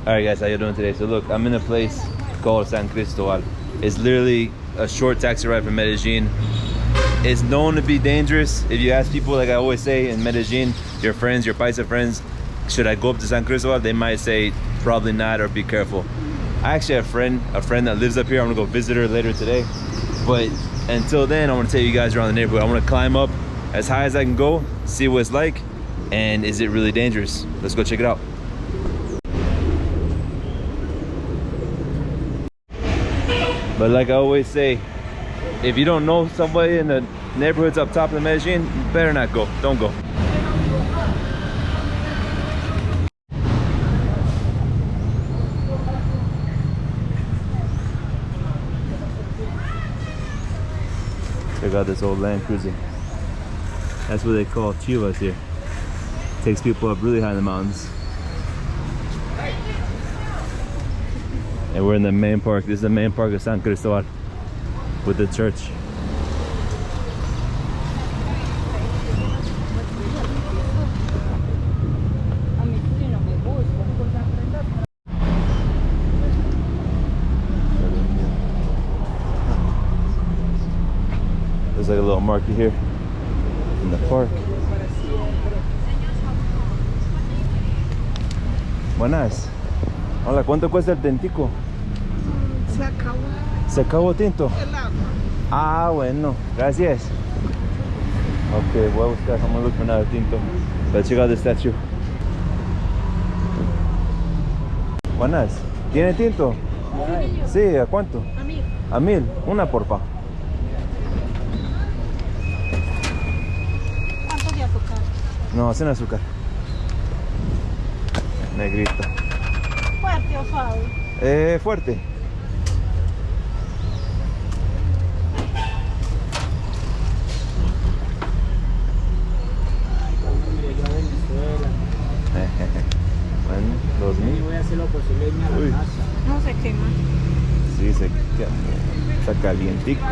Alright guys, how you doing today? So look, I'm in a place called San Cristobal. It's literally a short taxi ride from Medellin. It's known to be dangerous. If you ask people, like I always say in Medellin, your friends, your Paisa friends, should I go up to San Cristobal? They might say probably not, or be careful. I actually have a friend that lives up here. I'm gonna go visit her later today. But until then, I want to take you guys around the neighborhood. I want to climb up as high as I can go, see what it's like, and is it really dangerous? Let's go check it out. But like I always say, if you don't know somebody in the neighborhoods up top of Medellin, you better not go. Don't go. Check out this old Land Cruiser. That's what they call chivas here. Takes people up really high in the mountains. And we're in the main park. This is the main park of San Cristobal with the church. There's like a little market here in the park. Buenas. Hola, ¿cuánto cuesta el tintico? Se acabó. ¿Se acabó tinto? El agua. Ah, bueno, gracias. Ok, voy a buscar, I'm gonna look for another tinto. Let's check out the statue. Buenas. ¿Tiene tinto? Sí, ¿a cuánto? A 1000. A 1000. Una, porfa. ¿Cuánto de azúcar? No, sin azúcar. Negrito. ¿Fuerte o suave? Fuerte. Bueno, 2000. Voy a hacer lo posible irme a la casa. No se quema. Sí, se quema. Está calientico.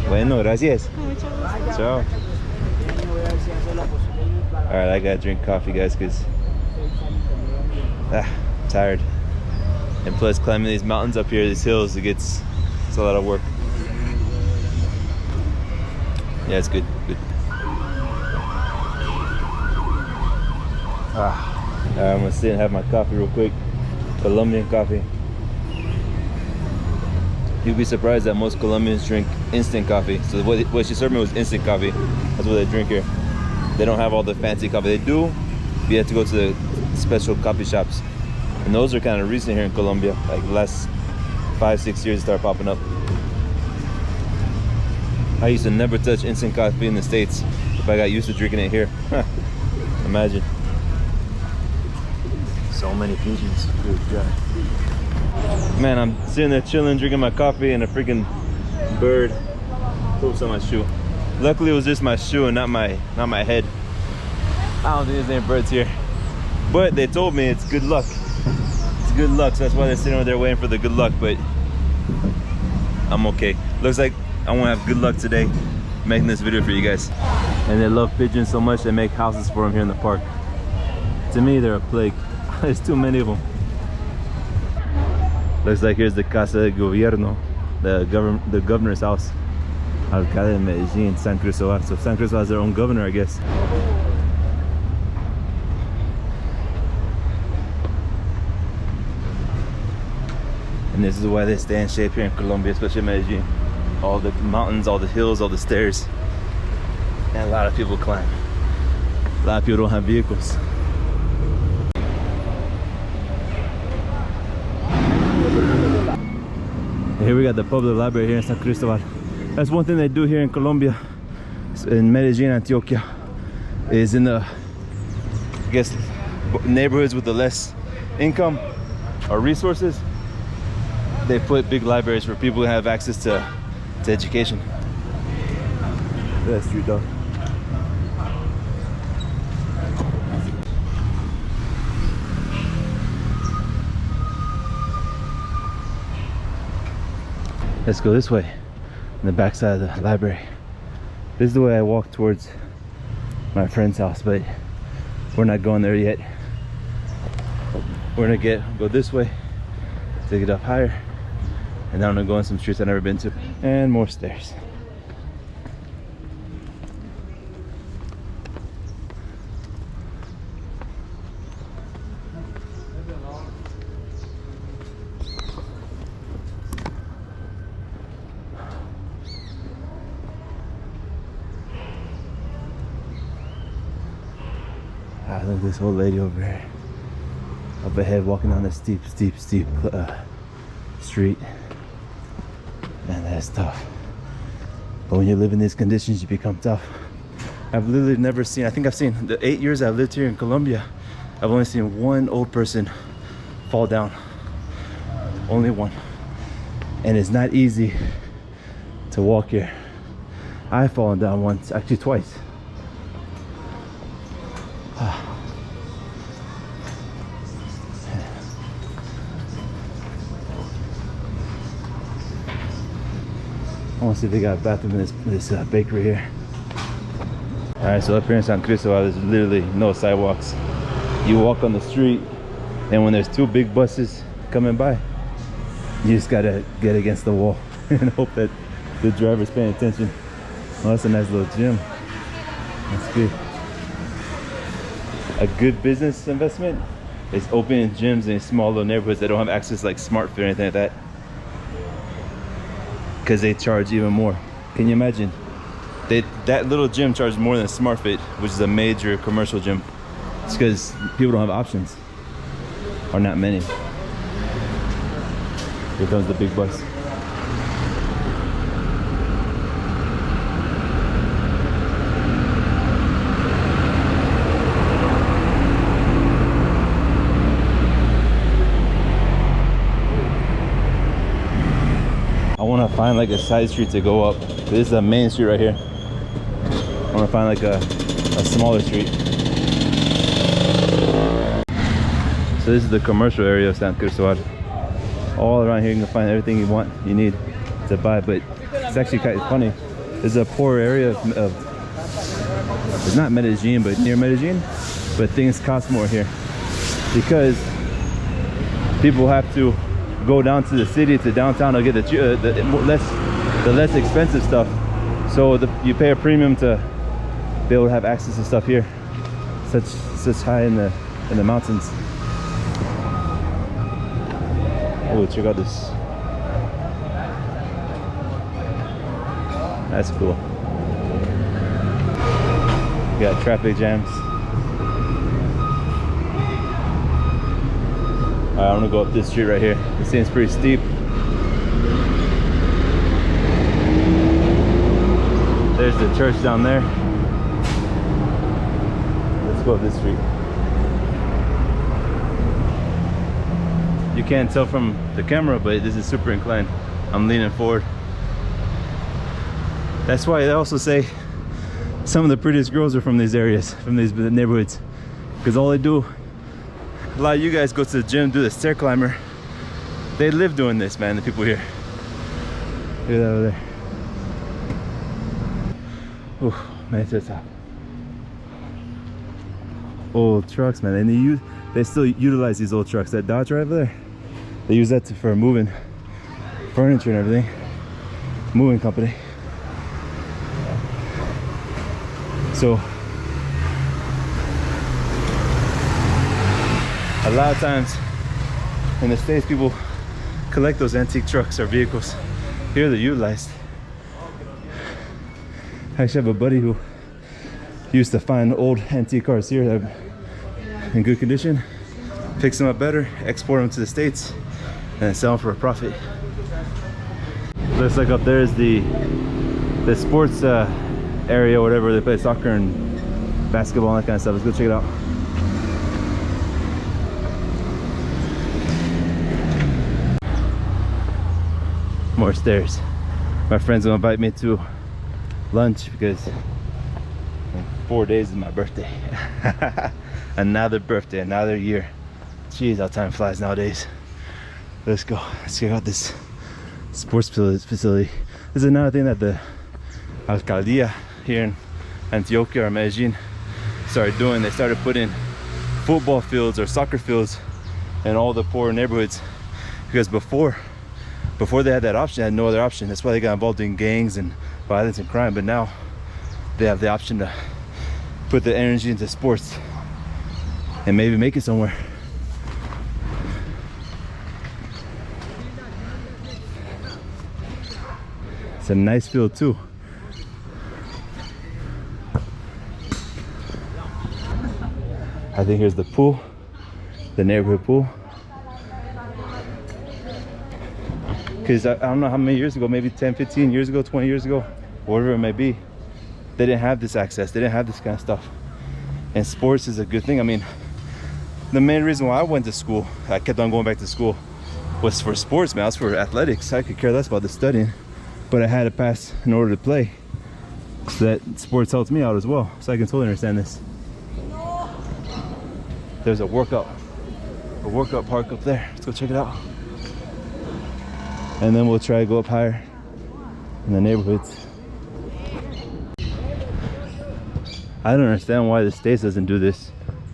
Bueno, gracias. Muchas gracias. Chao. Voy a ver si hacer lo posible irme para Alright, I gotta drink coffee, guys, because I'm tired. And plus, climbing these mountains up here, these hills, it's a lot of work. Yeah, it's good. Good. Alright, I'm gonna sit and have my coffee real quick. Colombian coffee. You'd be surprised that most Colombians drink instant coffee. So what she served me was instant coffee. That's what they drink here. They don't have all the fancy coffee. They do, but you have to go to the special coffee shops. And those are kind of recent here in Colombia. Like the last 5-6 years, start popping up. I used to never touch instant coffee in the States if I got used to drinking it here. Imagine. So many pigeons. Good God. Man, I'm sitting there chilling, drinking my coffee, and a freaking bird poops on my shoe. Luckily, it was just my shoe and not my head. I don't think there's any birds here, but they told me it's good luck. It's good luck, so that's why they're sitting over there waiting for the good luck. But I'm okay. Looks like I won't have good luck today making this video for you guys. And they love pigeons so much they make houses for them here in the park. To me, they're a plague. There's too many of them. Looks like here's the Casa de Gobierno, the governor's house. Alcalde de Medellin, San Cristobal. So San Cristobal has their own governor, I guess. And this is why they stay in shape here in Colombia, especially Medellin. All the mountains, all the hills, all the stairs. And a lot of people climb. A lot of people don't have vehicles. Here we got the public library here in San Cristobal. That's one thing they do here in Colombia, in Medellin, Antioquia, is in the, I guess, neighborhoods with the less income or resources. They put big libraries for people who have access to education. That's street dog. Let's go this way, in the back side of the library. This is the way I walk towards my friend's house, but we're not going there yet. we're gonna go this way, take it up higher, and then I'm gonna go on some streets I've never been to, and more stairs. Look at this old lady over here, up ahead, walking down this steep street. Man, that's tough. But when you live in these conditions, you become tough. I've literally never seen, I think I've seen, the 8 years I've lived here in Colombia, I've only seen one old person fall down. Only one. And it's not easy to walk here. I've fallen down once, actually twice. I want to see if they got a bathroom in this bakery here. All right, so up here in San Cristobal, there's literally no sidewalks. You walk on the street, and when there's two big buses coming by, you just gotta get against the wall and hope that the driver's paying attention. Oh, that's a nice little gym. That's good. A good business investment is opening gyms in small little neighborhoods that don't have access like SmartFit or anything like that, because they charge even more. Can you imagine? That little gym charges more than SmartFit, which is a major commercial gym. It's because people don't have options, or not many. Here comes the big bus. I want to find like a side street to go up. This is a main street right here. I want to find like a smaller street. So this is the commercial area of San Cristobal. All around here you can find everything you need to buy, but it's actually kind of funny. This is a poor area of it's not Medellin, but near Medellin, but things cost more here because people have to go down to the city, to downtown, to get the less expensive stuff. So you pay a premium to be able to have access to stuff here, such high in the mountains. Oh, check out this. That's cool. We got traffic jams. Alright, I'm gonna go up this street right here. It seems pretty steep. There's the church down there. Let's go up this street. You can't tell from the camera, but this is super inclined. I'm leaning forward. That's why they also say some of the prettiest girls are from these areas, from these neighborhoods, because all they do, a lot of you guys go to the gym, do the stair climber. They live doing this, man, the people here. Look at that over there. Ooh, man, to the top. Old trucks, man, and they still utilize these old trucks. That Dodge right over there, they use that for moving furniture and everything. Moving company. So a lot of times in the States, people collect those antique trucks or vehicles. Here they're utilized. I actually have a buddy who used to find old antique cars here that are in good condition, fix them up better, export them to the States, and then sell them for a profit. Looks like up there is the sports area, whatever, they play soccer and basketball and that kind of stuff. Let's go check it out. More stairs. My friends will invite me to lunch because in 4 days is my birthday. Another birthday, another year. Jeez, how time flies nowadays. Let's go. Let's check out this sports facility. This is another thing that the alcaldía here in Antioquia or Medellin started doing. They started putting football fields or soccer fields in all the poor neighborhoods, because before they had that option, they had no other option. That's why they got involved in gangs and violence and crime. But now they have the option to put the energy into sports and maybe make it somewhere. It's a nice field too. I think here's the pool, the neighborhood pool. Because I don't know how many years ago, maybe 10, 15 years ago, 20 years ago, whatever it may be, they didn't have this access. They didn't have this kind of stuff. And sports is a good thing. I mean, the main reason why I went to school, I kept on going back to school, was for sports, man. I was for athletics. I could care less about the studying, but I had to pass in order to play. So that sports helps me out as well. So I can totally understand this. There's a workout park up there. Let's go check it out. And then we'll try to go up higher in the neighborhoods. I don't understand why the state doesn't do this.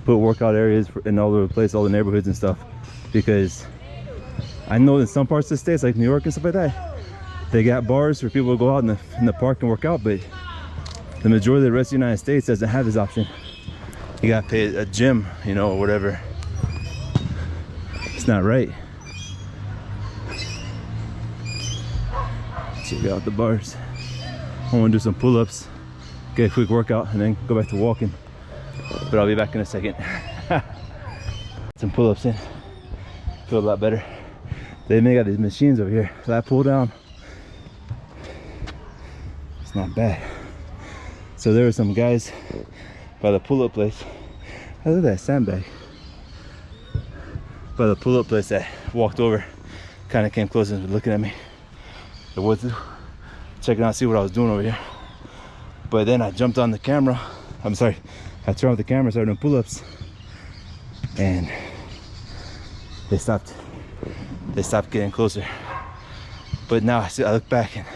Put workout areas in all over the place, all the neighborhoods and stuff. Because I know in some parts of the states, like New York and stuff like that, they got bars for people to go out in the park and work out, but the majority of the rest of the United States doesn't have this option. You gotta pay a gym, you know, or whatever. It's not right. Check out the bars. I want to do some pull-ups, get a quick workout, and then go back to walking. But I'll be back in a second. Some pull-ups in. Feel a lot better. They even got these machines over here. Lat pull down. It's not bad. So there were some guys by the pull-up place. I look at that sandbag. By the pull-up place that walked over, kind of came close and was looking at me. I was checking out, see what I was doing over here. But then I jumped on the camera. I'm sorry, I turned off the camera, started doing pull-ups, and they stopped getting closer. But now I look back and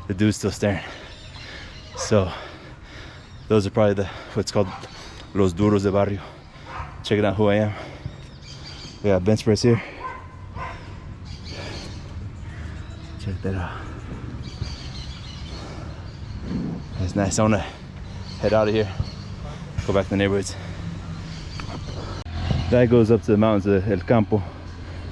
the dude's still staring. So those are probably what's called los duros de barrio. Checking out who I am. We got bench press here. Check that out. That's nice. I want to head out of here, go back to the neighborhoods. That goes up to the mountains of El Campo,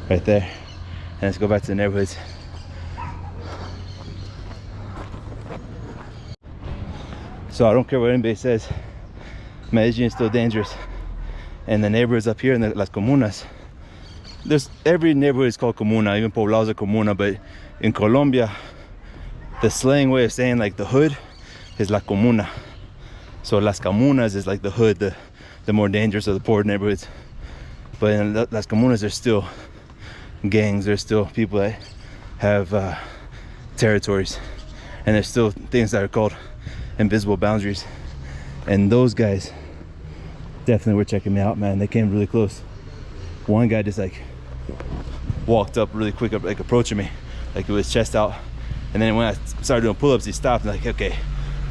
right there. And let's go back to the neighborhoods. So I don't care what anybody says, Medellin is still dangerous. And the neighborhoods up here in las comunas, every neighborhood is called comuna, even poblados are comuna, but in Colombia, the slang way of saying like the hood is la comuna. So las comunas is like the hood, the more dangerous of the poor neighborhoods. But in las comunas, there's still gangs, there's still people that have territories, and there's still things that are called invisible boundaries. And those guys definitely were checking me out, man. They came really close. One guy just like walked up really quick, like approaching me, like with his chest out. And then when I started doing pull-ups, he stopped and like, okay,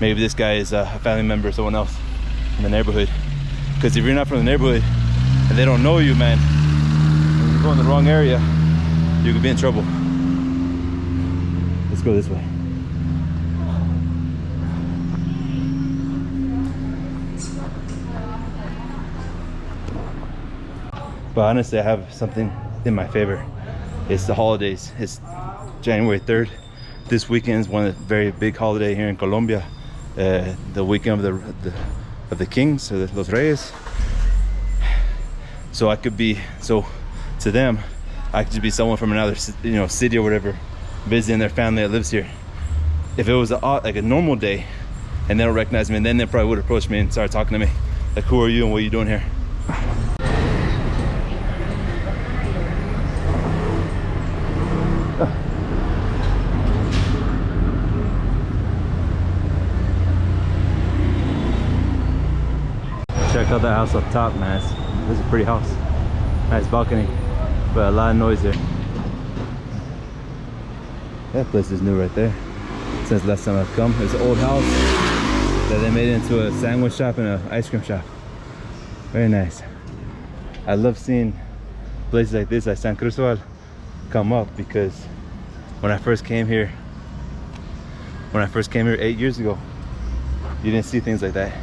maybe this guy is a family member or someone else in the neighborhood. Because if you're not from the neighborhood and they don't know you, man, and you're going the wrong area, you could be in trouble. Let's go this way. But honestly, I have something in my favor. It's the holidays. It's January 3rd. This weekend is one of the very big holiday here in Colombia. The weekend of the kings, or los reyes. So to them, I could just be someone from another, city or whatever, visiting their family that lives here. If it was like a normal day, and they don't recognize me, and then they probably would approach me and start talking to me, like, who are you and what are you doing here? Check out that house up top, man. This is a pretty house. Nice balcony, but a lot of noise there. That place is new right there. Since last time I've come, it's an old house that they made into a sandwich shop and an ice cream shop. Very nice. I love seeing places like this, like San Cristobal, come up because when I first came here 8 years ago, you didn't see things like that.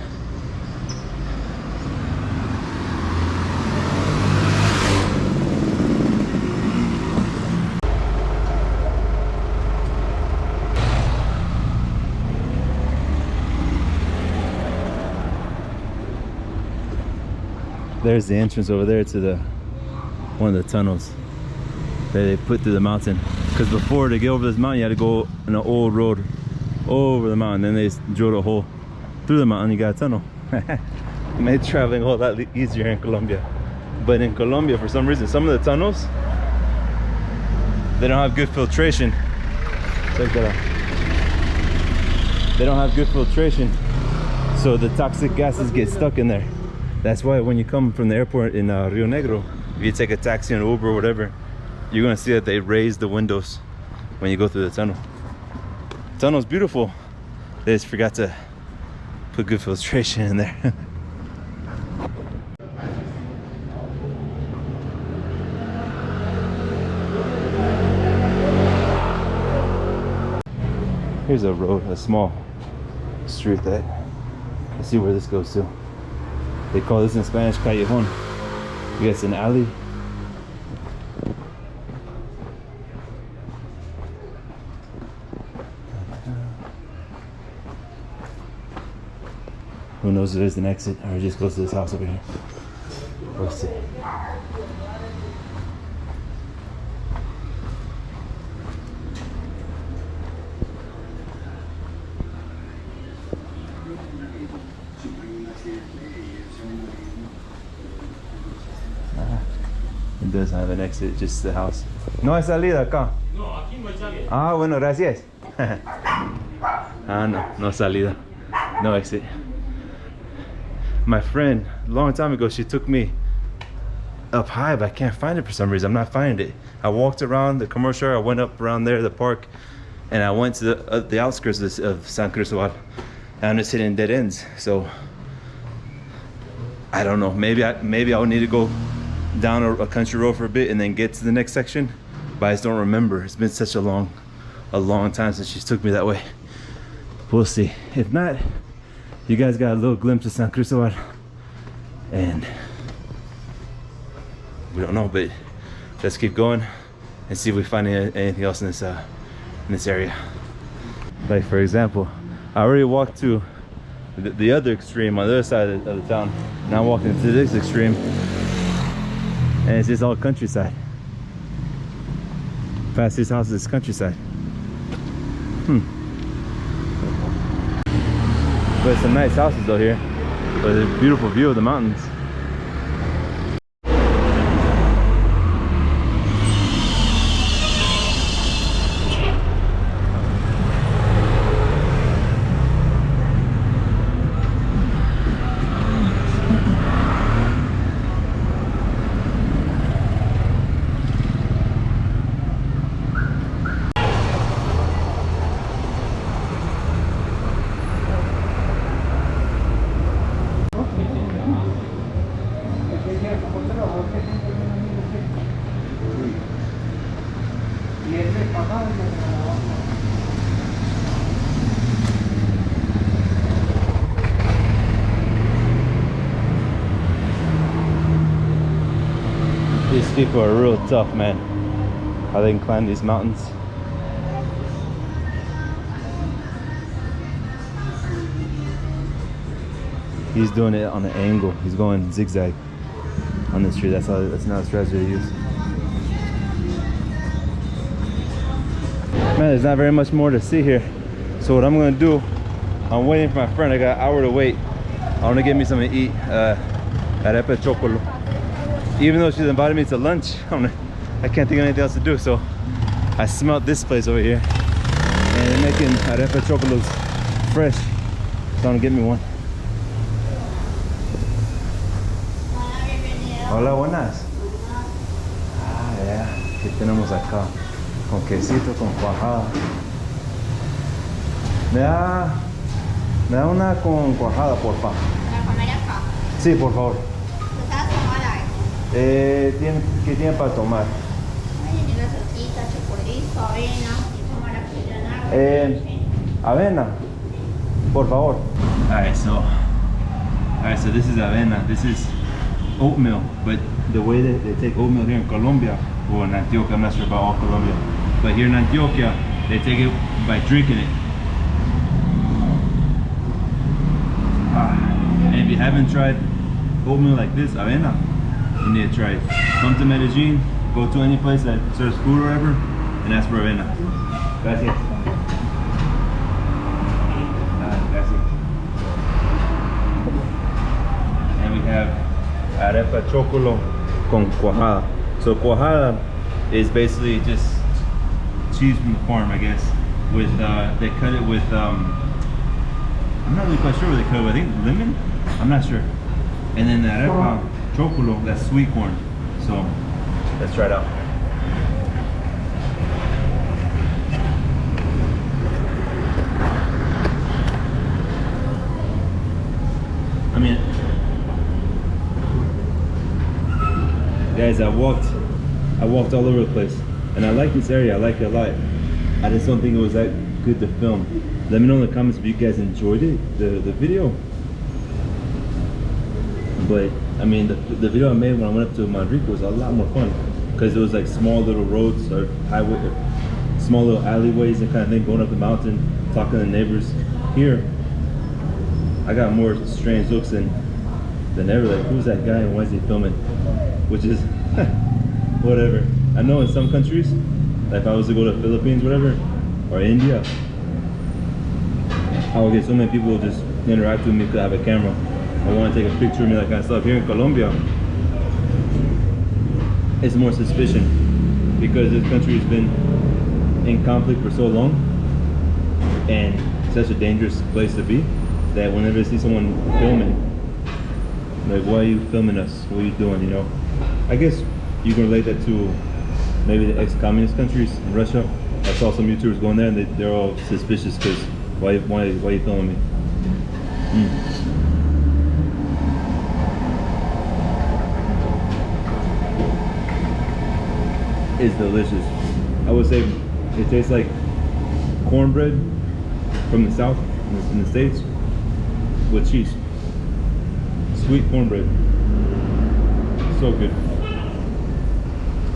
There's the entrance over there to one of the tunnels that they put through the mountain. Because before, to get over this mountain, you had to go in an old road over the mountain. Then they drilled a hole through the mountain. You got a tunnel. It made traveling a whole lot easier in Colombia. But in Colombia, for some reason, some of the tunnels, they don't have good filtration. Check that out. They don't have good filtration, so the toxic gases get stuck in there. That's why when you come from the airport in Rio Negro, if you take a taxi, an Uber or whatever, you're gonna see that they raise the windows when you go through the tunnel. The tunnel's beautiful. They just forgot to put good filtration in there. Here's a road, a small street that, let's see where this goes to. They call this in Spanish Callejon. I guess an alley. Who knows if there's an exit or it just goes to this house over here. We'll see. It doesn't have an exit, just the house. No hay salida acá. No, aquí no hay salida. Ah, bueno, gracias. Ah, no salida. No exit. My friend, a long time ago, she took me up high, but I can't find it for some reason. I'm not finding it. I walked around the commercial, I went up around there, the park, and I went to the outskirts of San Cristobal. And I'm just hitting dead ends. So I don't know. Maybe I'll need to go down a country road for a bit and then get to the next section. But I just don't remember. It's been such a long time since she took me that way. We'll see. If not, you guys got a little glimpse of San Cristobal, and we don't know, but let's keep going and see if we find anything else in this area. Like for example, I already walked to the other extreme on the other side of the town. Now I'm walking to this extreme, and it's just all countryside. Past these houses is countryside. But some nice houses though here. But there's a beautiful view of the mountains. These people are real tough, man. How they can climb these mountains. He's doing it on an angle. He's going zigzag on the street. That's not a strategy to use. Man, there's not very much more to see here. So what I'm gonna do, I'm waiting for my friend. I got an hour to wait. I want to get me something to eat at Arepa Chocolo. Even though she's invited me to lunch, I can't think of anything else to do. So I smelled this place over here, and they're making Arepa Chocolos fresh. So I'm gonna get me one. Hola, buenas. Ah, yeah. ¿Qué tenemos acá? Con quesito, con cuajada. Me da una con cuajada, porfa. ¿Para comer acá? Sí, por favor. ¿Tú sabes cómo hablar? ¿Qué tiene para tomar? Tiene gaseosita, chocolito, avena, queso maracuyá, Avena, por favor. Alright, so this is avena. This is oatmeal, but the way that they take oatmeal here in Colombia, or in Antioquia, I'm not sure about all Colombia, but here in Antioquia, they take it by drinking it. And if you haven't tried oatmeal like this, avena, you need to try it. Come to Medellin, go to any place that serves food or whatever, and ask for avena. Gracias. Gracias. And we have arepa chocolo con cuajada. So cuajada is basically just cheese from the farm, I guess. With they cut it with I'm not really quite sure what they cut it with. I think lemon. I'm not sure. And then the arepa chocolo, that's sweet corn. So let's try it out. I mean, guys, I walked all over the place, and I like this area. I like it a lot. I just don't think it was that good to film. Let me know in the comments if you guys enjoyed it, the video. But I mean, the video I made when I went up to Manrico was a lot more fun because it was like small little roads or highway, small little alleyways and kind of thing, going up the mountain, talking to the neighbors. Here, I got more strange looks than ever. Like, who's that guy and why is he filming? Which is whatever. I know in some countries, like if I was to go to the Philippines, whatever, or India, I would get so many people just interact with me because I have a camera. I want to take a picture of me, that kind of stuff. Here in Colombia, it's more suspicion because this country has been in conflict for so long and such a dangerous place to be that whenever I see someone filming, like, why are you filming us? What are you doing, you know? I guess you can relate that to maybe the ex-communist countries in Russia. I saw some YouTubers going there and they're all suspicious because why are you filming me? It's delicious. I would say it tastes like cornbread from the south in the States with cheese. Sweet cornbread. So good.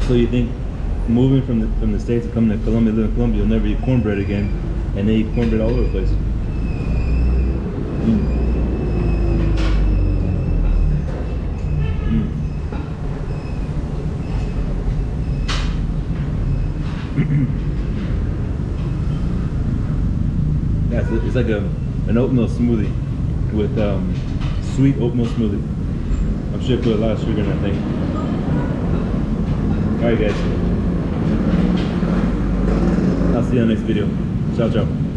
So you think moving from the States and coming to Colombia, living in Colombia, you'll never eat cornbread again, and they eat cornbread all over the place. Yeah, it's like an oatmeal smoothie with sweet oatmeal smoothie. I'm sure I put a lot of sugar in that thing. Alright guys, I'll see you in the next video. Ciao, ciao.